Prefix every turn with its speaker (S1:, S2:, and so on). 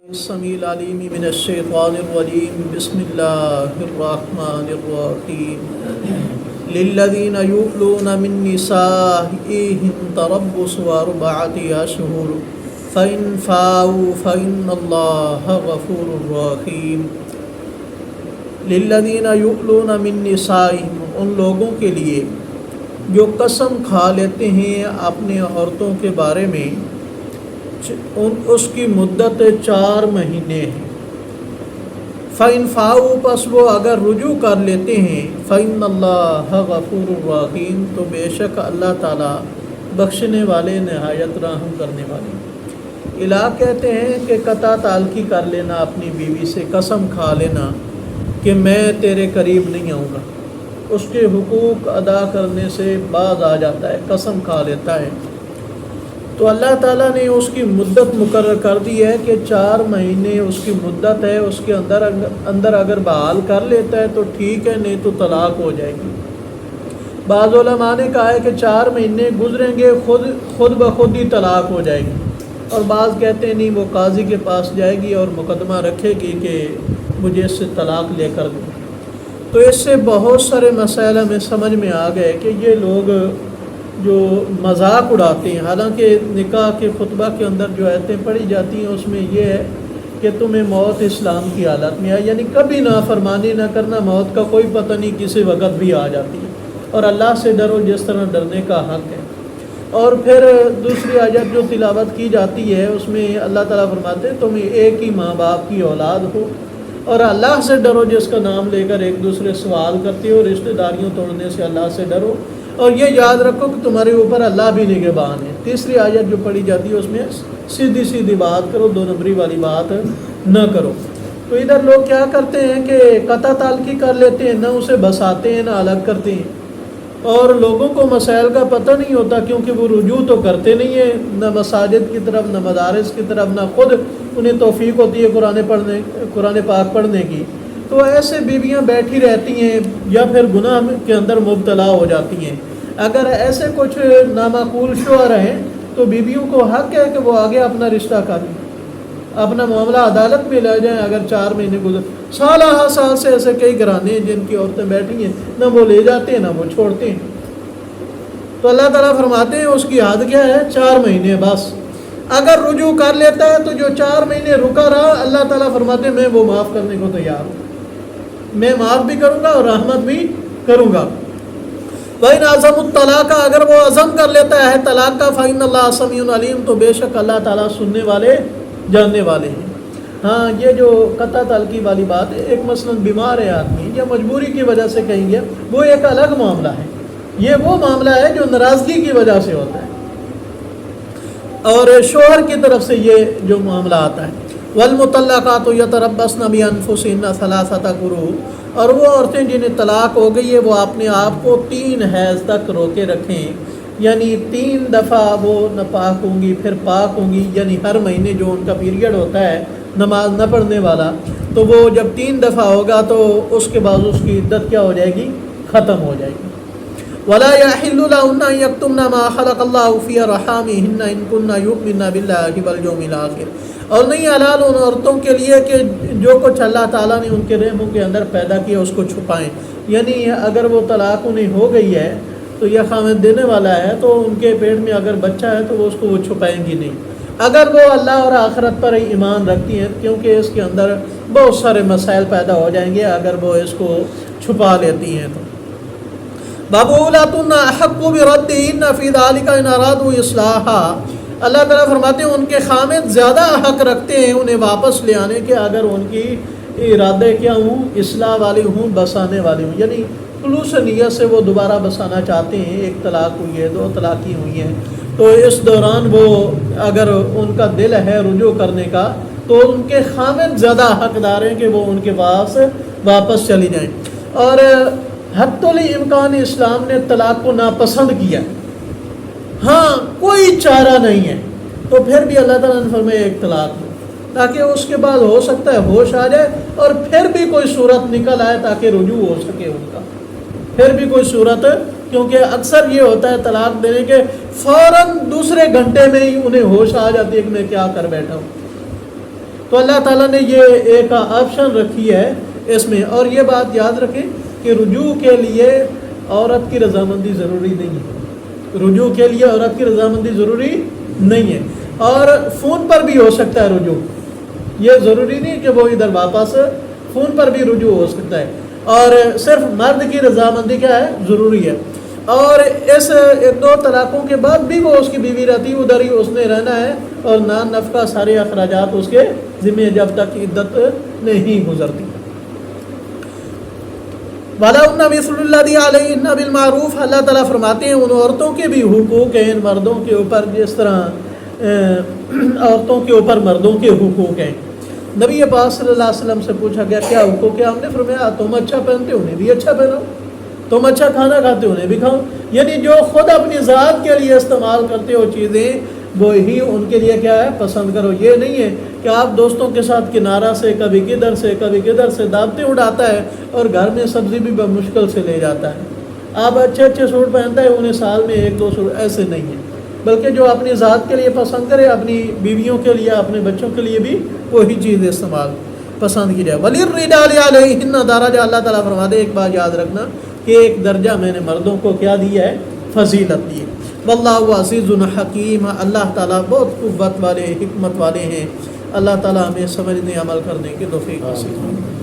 S1: السمیع العلیم من الشیطان الرجیم بسم اللہ الرحمن الرحیم للذین یؤلون من نسائهم تربص اربعۃ اشہر فإن فاؤوا فإن اللہ غفور رحیم۔ للذین یؤلون من نسائهم، ان لوگوں کے لیے جو قسم کھا لیتے ہیں اپنے عورتوں کے بارے میں، اس کی مدت 4 مہینے ہے۔ فَإِنْ فَاؤوا، پس وہ اگر رجوع کر لیتے ہیں، فَإِنَّ اللَّهَ غَفُورٌ رَحِيمٌ، تو بے شک اللہ تعالیٰ بخشنے والے نہایت رحم کرنے والے۔ الہ کہتے ہیں کہ قطع تعلقی کر لینا اپنی بیوی سے، قسم کھا لینا کہ میں تیرے قریب نہیں آؤں گا، اس کے حقوق ادا کرنے سے باز آ جاتا ہے، قسم کھا لیتا ہے، تو اللہ تعالیٰ نے اس کی مدت مقرر کر دی ہے کہ 4 مہینے اس کی مدت ہے، اس کے اندر اگر بحال کر لیتا ہے تو ٹھیک ہے، نہیں تو طلاق ہو جائے گی۔ بعض علماء نے کہا ہے کہ 4 مہینے گزریں گے خود بخود ہی طلاق ہو جائے گی، اور بعض کہتے ہیں نہیں، وہ قاضی کے پاس جائے گی اور مقدمہ رکھے گی کہ مجھے اس سے طلاق لے کر دو۔ تو اس سے بہت سارے مسائل ہمیں سمجھ میں آ گئے کہ یہ لوگ جو مذاق اڑاتے ہیں، حالانکہ نکاح کے خطبہ کے اندر جو آیتیں پڑھی جاتی ہیں اس میں یہ ہے کہ تمہیں موت اسلام کی حالت میں آئے، یعنی کبھی نافرمانی نہ کرنا، موت کا کوئی پتہ نہیں کسی وقت بھی آ جاتی ہے، اور اللہ سے ڈرو جس طرح ڈرنے کا حق ہے۔ اور پھر دوسری آیت جو تلاوت کی جاتی ہے اس میں اللہ تعالیٰ فرماتے ہیں تم ایک ہی ماں باپ کی اولاد ہو، اور اللہ سے ڈرو جس کا نام لے کر ایک دوسرے سوال کرتے ہو، رشتہ داریوں توڑنے سے اللہ سے ڈرو، اور یہ یاد رکھو کہ تمہارے اوپر اللہ بھی نگہبان ہے۔ تیسری آیت جو پڑھی جاتی ہے اس میں سیدھی بات کرو، 2 نمبری والی بات نہ کرو۔ تو ادھر لوگ کیا کرتے ہیں کہ قطع تعلقی کر لیتے ہیں، نہ اسے بساتے ہیں نہ الگ کرتے ہیں، اور لوگوں کو مسائل کا پتہ نہیں ہوتا کیونکہ وہ رجوع تو کرتے نہیں ہیں، نہ مساجد کی طرف نہ مدارس کی طرف، نہ خود انہیں توفیق ہوتی ہے قرآن پاک پڑھنے کی، تو ایسے بیویاں بیٹھی رہتی ہیں یا پھر گناہ کے اندر مبتلا ہو جاتی ہیں۔ اگر ایسے کچھ نامعقول شوہر ہیں تو بیویوں کو حق ہے کہ وہ آگے اپنا رشتہ کر لیں، اپنا معاملہ عدالت میں لے جائیں۔ اگر 4 مہینے گزر، سال سے ایسے کئی گھرانے ہیں جن کی عورتیں بیٹھی ہیں، نہ وہ لے جاتے ہیں نہ وہ چھوڑتے ہیں۔ تو اللہ تعالیٰ فرماتے ہیں اس کی حد کیا ہے؟ 4 مہینے بس۔ اگر رجوع کر لیتا ہے تو جو 4 مہینے رکا رہا، اللہ تعالیٰ فرماتے ہیں میں وہ معاف کرنے کو تیار ہوں، میں معاف بھی کروں گا اور رحمت بھی کروں گا۔ وَإِنْ عَزَمُوا الطَّلَاقَ، اگر وہ عزم کر لیتا ہے طلاق کا، فَإِنَّ اللَّهَ سَمِيعٌ عَلِيمٌ، تو بے شک اللہ تعالیٰ سننے والے جاننے والے ہیں۔ ہاں، یہ جو قطع تعلقی والی بات ہے، ایک مثلاً بیمار ہے آدمی یا مجبوری کی وجہ سے کہیں گے، وہ ایک الگ معاملہ ہے، یہ وہ معاملہ ہے جو ناراضگی کی وجہ سے ہوتا ہے، اور شوہر کی طرف سے یہ جو معاملہ آتا ہے۔ وَالْمُطَلَّقَاتُ يَتَرَبَّصْنَ بِأَنفُسِهِنَّ 3 قُرُوءٍ، اور وہ عورتیں جنہیں طلاق ہو گئی ہے وہ اپنے آپ کو 3 حیض تک روکے رکھیں، یعنی 3 دفعہ وہ ناپاک ہوں گی پھر پاک ہوں گی، یعنی ہر مہینے جو ان کا پیریڈ ہوتا ہے نماز نہ پڑھنے والا، تو وہ جب 3 دفعہ ہوگا تو اس کے بعد اس کی عدت کیا ہو جائے گی؟ ختم ہو جائے گی۔ وَلَا يَحِلُّ لَهُنَّ أَن يَكْتُمْنَ مَا خَلَقَ اللَّهُ فِي أَرْحَامِهِنَّ إِن كُنَّ يُؤْمِنَّ بِاللَّهِ وَالْيَوْمِ الْآخِرِ، اور نہیں حلال ان عورتوں کے لیے کہ جو کچھ اللہ تعالیٰ نے ان کے رحموں کے اندر پیدا کیا اس کو چھپائیں، یعنی اگر وہ طلاق انہیں ہو گئی ہے تو یہ خامد دینے والا ہے تو ان کے پیٹ میں اگر بچہ ہے تو وہ اس کو وہ چھپائیں گی نہیں، اگر وہ اللہ اور آخرت پر ایمان رکھتی ہیں، کیونکہ اس کے اندر بہت سارے مسائل پیدا ہو جائیں گے اگر وہ اس کو چھپا لیتی ہیں تو۔ بَعُولَاتُنَّ أَحَقُّ بِرَدِّهِنَّ فِي ذَلِكَ إِنْ أَرَادُوا إِصْلَاحًا، اللہ تعالیٰ فرماتے ہیں ان کے خامد زیادہ حق رکھتے ہیں انہیں واپس لے آنے کے اگر ان کی ارادے کیا ہوں؟ اصلاح والی ہوں، بسانے والی ہوں، یعنی خلوص نیت سے وہ دوبارہ بسانا چاہتے ہیں، 1 طلاق ہوئی ہے، 2 طلاقیں ہوئی ہیں، تو اس دوران وہ اگر ان کا دل ہے رجوع کرنے کا تو ان کے خامد زیادہ حقدار ہیں کہ وہ ان کے پاس واپس چلی جائیں۔ اور حتی الامکان اسلام نے طلاق کو ناپسند کیا، ہاں کوئی چارہ نہیں ہے تو پھر بھی اللہ تعالیٰ نے فرمایا 1 طلاق دو، تاکہ اس کے بعد ہو سکتا ہے ہوش آ جائے اور پھر بھی کوئی صورت نکل آئے تاکہ رجوع ہو سکے ان کا، پھر بھی کوئی صورت، کیونکہ اکثر یہ ہوتا ہے طلاق دینے کے فوراً دوسرے گھنٹے میں ہی انہیں ہوش آ جاتی ہے کہ میں کیا کر بیٹھا ہوں، تو اللہ تعالیٰ نے یہ ایک آپشن رکھی ہے اس میں. اور یہ بات یاد رکھیں کہ رجوع کے لیے عورت کی رضامندی ضروری نہیں ہے. رجوع کے لیے عورت کی رضامندی ضروری نہیں ہے. اور فون پر بھی ہو سکتا ہے رجوع. یہ ضروری نہیں کہ وہ ادھر واپس, فون پر بھی رجوع ہو سکتا ہے. اور صرف مرد کی رضامندی کیا ہے, ضروری ہے. اور اس 2 طلاقوں کے بعد بھی وہ اس کی بیوی رہتی, ادھر ہی اس نے رہنا ہے, اور نان نفقہ سارے اخراجات اس کے ذمہ جب تک عدت نہیں گزرتی. وَلَهُنَّ مِثْلُ الَّذِي عَلَيْهِنَّ بِالْمَعْرُوفِ, اللہ تعالیٰ فرماتے ہیں ان عورتوں کے بھی حقوق ہیں ان مردوں کے اوپر جس طرح عورتوں کے اوپر مردوں کے حقوق ہیں. نبی پاک صلی اللہ علیہ وسلم سے پوچھا گیا کیا حقوق ہے؟ ہم نے فرمایا تم اچھا پہنتے ہو انہیں بھی اچھا پہنو, تم اچھا کھانا کھاتے ہو انہیں بھی کھاؤ. یعنی جو خود اپنی ذات کے لیے استعمال کرتے ہو چیزیں وہی ان کے لیے کیا ہے, پسند کرو. یہ نہیں ہے کہ آپ دوستوں کے ساتھ کنارہ سے کبھی کدھر سے دعوتیں اڑاتا ہے اور گھر میں سبزی بھی مشکل سے لے جاتا ہے. آپ اچھے اچھے سوٹ پہنتا ہے انہیں سال میں 1-2 سوٹ, ایسے نہیں ہیں. بلکہ جو اپنی ذات کے لیے پسند کرے اپنی بیویوں کے لیے اپنے بچوں کے لیے بھی وہی چیز استعمال پسند کی جائے. وَلِلرِّجَالِ عَلَيْهِنَّ دَرَجَةٌ, اللہ تعالیٰ فرماتے ہیں ایک بات یاد رکھنا کہ ایک درجہ میں نے مردوں کو کیا دیا ہے, فضیلت دی ہے. واللہ عزیز حکیم, اللہ تعالیٰ بہت قوت والے حکمت والے ہیں. اللہ تعالیٰ ہمیں سمجھنے عمل کرنے کی توفیق نصیب فرمائے.